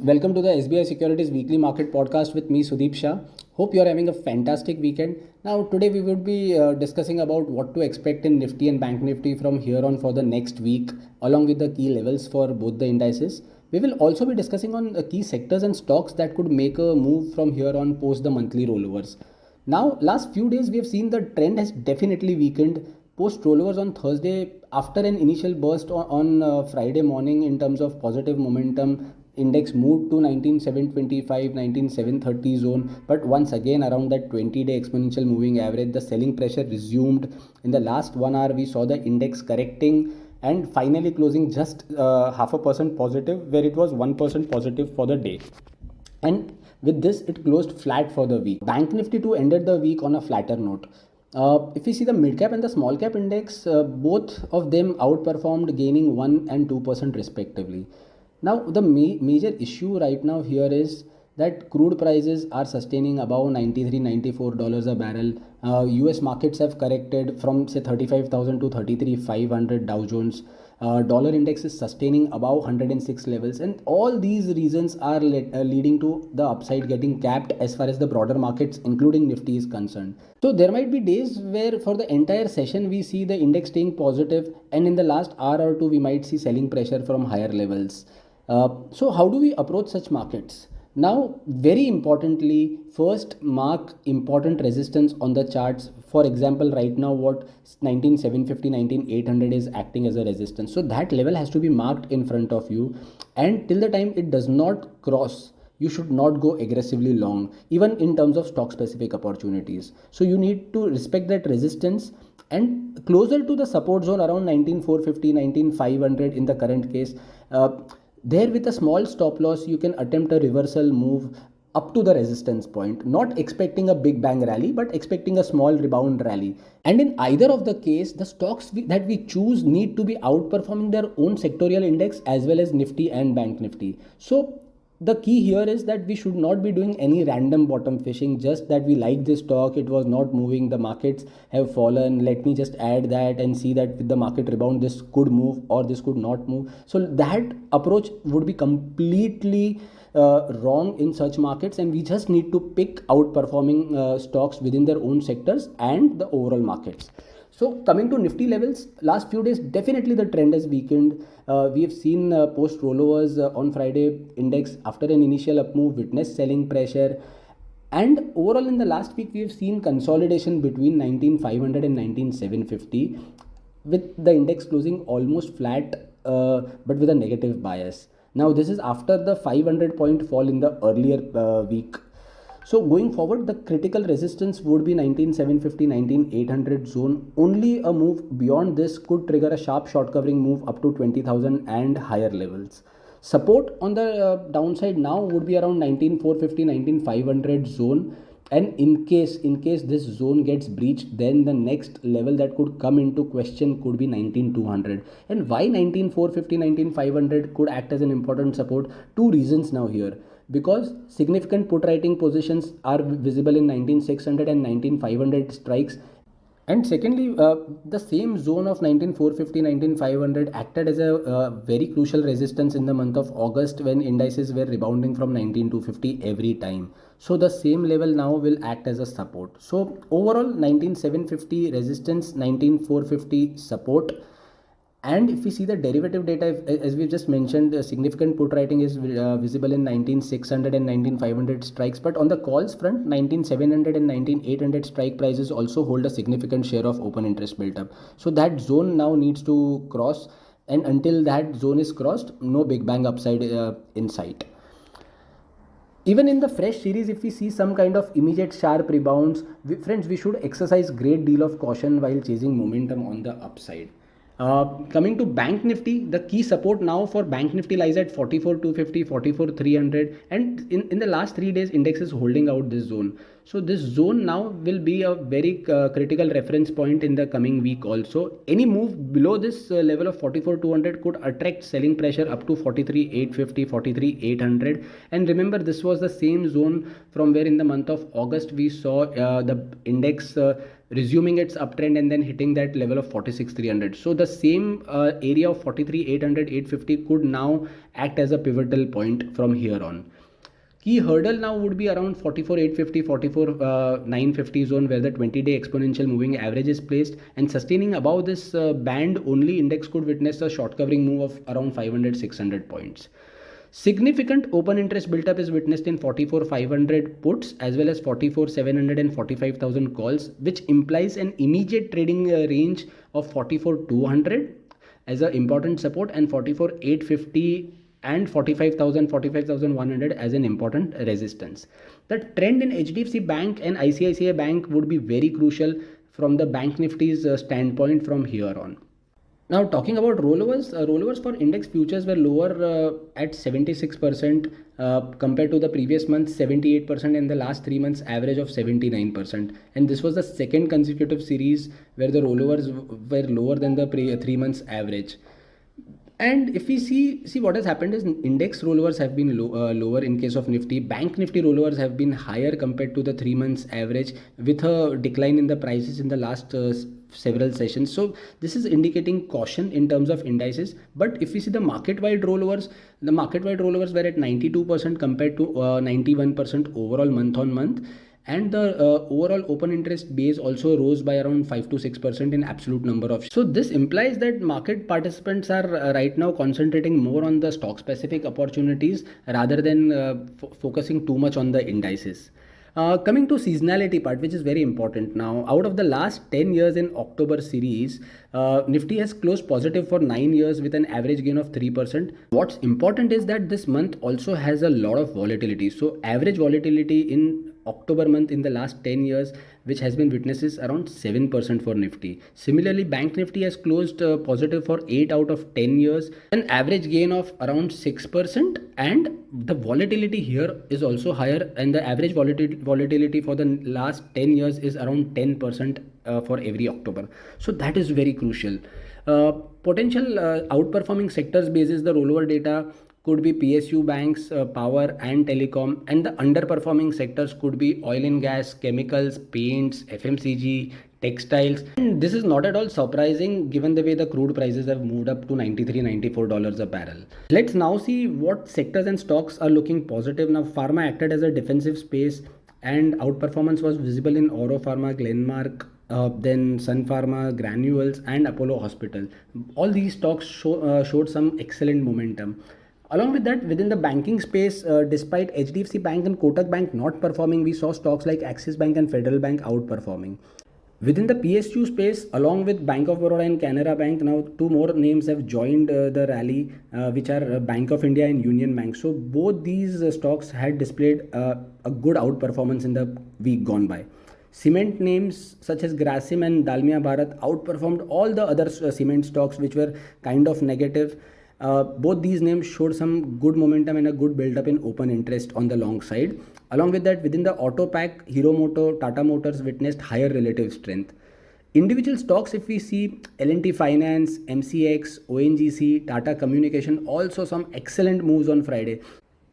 Welcome to the SBI Securities Weekly Market Podcast with me, Sudeep Shah. Hope you are having a fantastic weekend. Now, today we would be discussing about what to expect in Nifty and Bank Nifty from here on for the next week, along with the key levels for both the indices. We will also be discussing on key sectors and stocks that could make a move from here on post the monthly rollovers. Now, last few days we have seen the trend has definitely weakened. Post rollovers on Thursday, after an initial burst on Friday morning in terms of positive momentum, index moved to 19725, 19730 zone, but once again around that 20-day exponential moving average, the selling pressure resumed. In the last 1 hour, we saw the index correcting and finally closing just 0.5% positive, where it was 1% positive for the day. And with this, it closed flat for the week. Bank Nifty too ended the week on a flatter note. If we see the mid cap and the small cap index, both of them outperformed, gaining 1 and 2% respectively. Now, the major issue right now here is that crude prices are sustaining above $93-94 a barrel. US markets have corrected from say 35,000 to 33,500 Dow Jones. Dollar index is sustaining above 106 levels, and all these reasons are leading to the upside getting capped as far as the broader markets including Nifty is concerned. So there might be days where for the entire session we see the index staying positive, and in the last hour or two we might see selling pressure from higher levels. So how do we approach such markets? Now, very importantly, first mark important resistance on the charts. For example, right now what 19750, 19800 is acting as a resistance. So that level has to be marked in front of you, and till the time it does not cross, you should not go aggressively long, even in terms of stock specific opportunities. So you need to respect that resistance, and closer to the support zone around 19450, 19500 in the current case. There with a small stop loss you can attempt a reversal move up to the resistance point, not expecting a big bang rally but expecting a small rebound rally. And in either of the case, the stocks that we choose need to be outperforming their own sectorial index as well as Nifty and Bank Nifty. So the key here is that we should not be doing any random bottom fishing, just that we like this stock, it was not moving, the markets have fallen, let me just add that and see that with the market rebound this could move or this could not move. So that approach would be completely wrong in such markets, and we just need to pick outperforming stocks within their own sectors and the overall markets. So coming to Nifty levels, last few days definitely the trend has weakened. We have seen post rollovers on Friday, index after an initial up move witnessed selling pressure, and overall in the last week we have seen consolidation between 19500 and 19750, with the index closing almost flat but with a negative bias. Now this is after the 500 point fall in the earlier week. So going forward, the critical resistance would be 19750, 19800 zone. Only a move beyond this could trigger a sharp short covering move up to 20,000 and higher levels. Support on the downside now would be around 19450, 19500 zone. And in case this zone gets breached, then the next level that could come into question could be 19200. And why 19450, 19500 could act as an important support? Two reasons now here, because significant put writing positions are visible in 19600 and 19500 strikes. And secondly, the same zone of 19450, 19500 acted as a very crucial resistance in the month of August when indices were rebounding from 19250 every time. So the same level now will act as a support. So overall 19750 resistance, 19450 support. And if we see the derivative data, as we just mentioned, significant put writing is visible in 19600 and 19500 strikes. But on the calls front, 19700 and 19800 strike prices also hold a significant share of open interest built up. So that zone now needs to cross. And until that zone is crossed, no big bang upside in sight. Even in the fresh series, if we see some kind of immediate sharp rebounds, friends, we should exercise great deal of caution while chasing momentum on the upside. Coming to Bank Nifty, the key support now for Bank Nifty lies at 44,250, 44,300, and in the last 3 days index is holding out this zone. So this zone now will be a very critical reference point in the coming week also. Any move below this level of 44,200 could attract selling pressure up to 43,850, 43,800. And remember, this was the same zone from where in the month of August we saw the index resuming its uptrend and then hitting that level of 46,300. So the same area of 43,800, 850 could now act as a pivotal point from here on. Key hurdle now would be around 44,850, 44,950 zone, where the 20-day exponential moving average is placed, and sustaining above this band only, index could witness a short covering move of around 500, 600 points. Significant open interest built up is witnessed in 44,500 puts as well as 44,700 and 45,000 calls, which implies an immediate trading range of 44,200 as an important support and 44,850 and 45,000, 45,100 as an important resistance. The trend in HDFC Bank and ICICI Bank would be very crucial from the Bank Nifty's standpoint from here on. Now talking about rollovers for index futures were lower at 76% compared to the previous month, 78%, and the last 3 months average of 79%. And this was the second consecutive series where the rollovers were lower than the 3 months average. And if we see what has happened is index rollovers have been lower in case of Nifty. Bank Nifty rollovers have been higher compared to the 3 months average, with a decline in the prices in the last several sessions. So this is indicating caution in terms of indices. But if we see the market-wide rollovers were at 92% compared to 91% overall month on month. And the overall open interest base also rose by around 5 to 6% in absolute number of. So this implies that market participants are right now concentrating more on the stock specific opportunities rather than focusing too much on the indices. Coming to seasonality part, which is very important now. Out of the last 10 years in October series, Nifty has closed positive for 9 years with an average gain of 3%. What's important is that this month also has a lot of volatility. So average volatility in October month in the last 10 years, which has been witnessed, is around 7% for Nifty. Similarly, Bank Nifty has closed positive for 8 out of 10 years, an average gain of around 6%, and the volatility here is also higher, and the average volatility for the last 10 years is around 10% for every October. So that is very crucial. Potential outperforming sectors basis the rollover data could be PSU banks, power and telecom, and the underperforming sectors could be oil and gas, chemicals, paints, FMCG, textiles. And this is not at all surprising given the way the crude prices have moved up to $93, $94 a barrel. Let's now see what sectors and stocks are looking positive. Now, pharma acted as a defensive space and outperformance was visible in Oro Pharma, Glenmark, then Sun Pharma, Granules, and Apollo Hospital. All these stocks showed some excellent momentum. Along with that, within the banking space, despite HDFC Bank and Kotak Bank not performing, we saw stocks like Axis Bank and Federal Bank outperforming. Within the PSU space, along with Bank of Baroda and Canara Bank, now two more names have joined the rally, which are Bank of India and Union Bank. So both these stocks had displayed a good outperformance in the week gone by. Cement names such as Grasim and Dalmia Bharat outperformed all the other cement stocks which were kind of negative. Both these names showed some good momentum and a good build-up in open interest on the long side. Along with that, within the auto pack, Hero Moto, Tata Motors witnessed higher relative strength. Individual stocks, if we see L&T Finance, MCX, ONGC, Tata Communication, also some excellent moves on Friday.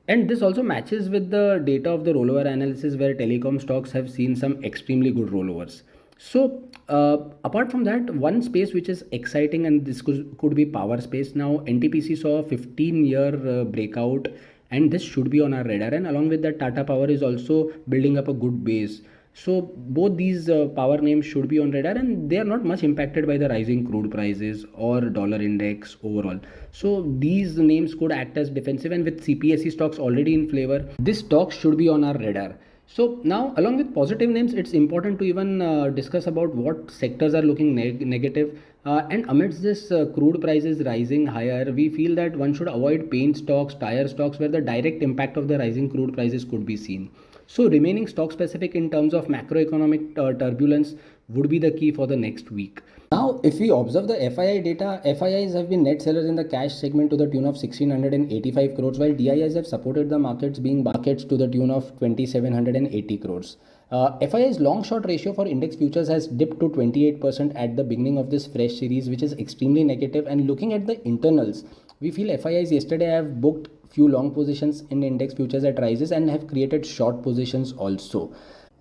And this also matches with the data of the rollover analysis where telecom stocks have seen some extremely good rollovers. So apart from that, one space which is exciting, and this could be power space. Now NTPC saw a 15-year breakout, and this should be on our radar. And along with that, Tata Power is also building up a good base. So both these power names should be on radar, and they are not much impacted by the rising crude prices or dollar index overall. So these names could act as defensive, and with CPSE stocks already in flavor, this stock should be on our radar. So now, along with positive names, it's important to even discuss about what sectors are looking negative. And amidst this crude prices rising higher, we feel that one should avoid paint stocks, tire stocks, where the direct impact of the rising crude prices could be seen. So remaining stock specific in terms of macroeconomic turbulence would be the key for the next week. Now, if we observe the FII data, FIIs have been net sellers in the cash segment to the tune of 1685 crores, while DIIs have supported the markets, being markets to the tune of 2780 crores. FII's long short ratio for index futures has dipped to 28% at the beginning of this fresh series, which is extremely negative. And looking at the internals, we feel FIIs yesterday have booked few long positions in index futures at rises and have created short positions also.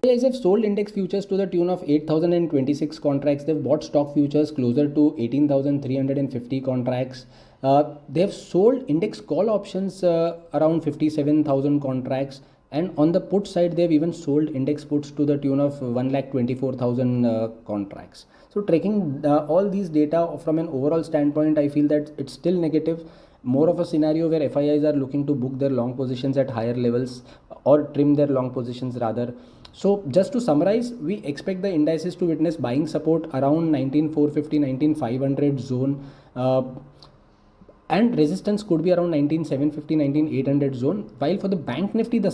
FIIs have sold index futures to the tune of 8,026 contracts. They've bought stock futures closer to 18,350 contracts. They have sold index call options around 57,000 contracts. And on the put side, they've even sold index puts to the tune of 1,24,000 contracts. So tracking all these data from an overall standpoint, I feel that it's still negative. More of a scenario where FIIs are looking to book their long positions at higher levels or trim their long positions rather. So just to summarize, we expect the indices to witness buying support around 19,450, 19,500 zone. And resistance could be around 19,750, 19,800 zone. While for the bank nifty, the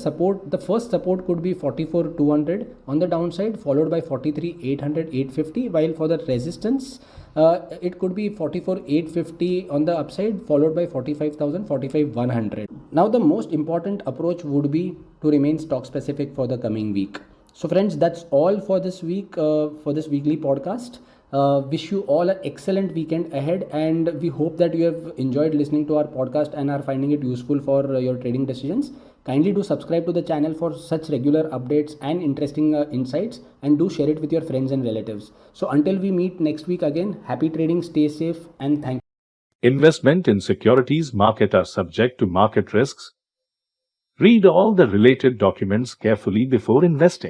first support could be 44,200 on the downside, followed by 43,800, 850. While for the resistance, it could be 44,850 on the upside, followed by 45,000, 45,100. Now the most important approach would be to remain stock specific for the coming week. So friends, that's all for this week, for this weekly podcast. Wish you all an excellent weekend ahead, and we hope that you have enjoyed listening to our podcast and are finding it useful for your trading decisions. Kindly do subscribe to the channel for such regular updates and interesting insights, and do share it with your friends and relatives. So until we meet next week again, happy trading, stay safe, and thank you. Investment in securities market are subject to market risks. Read all the related documents carefully before investing.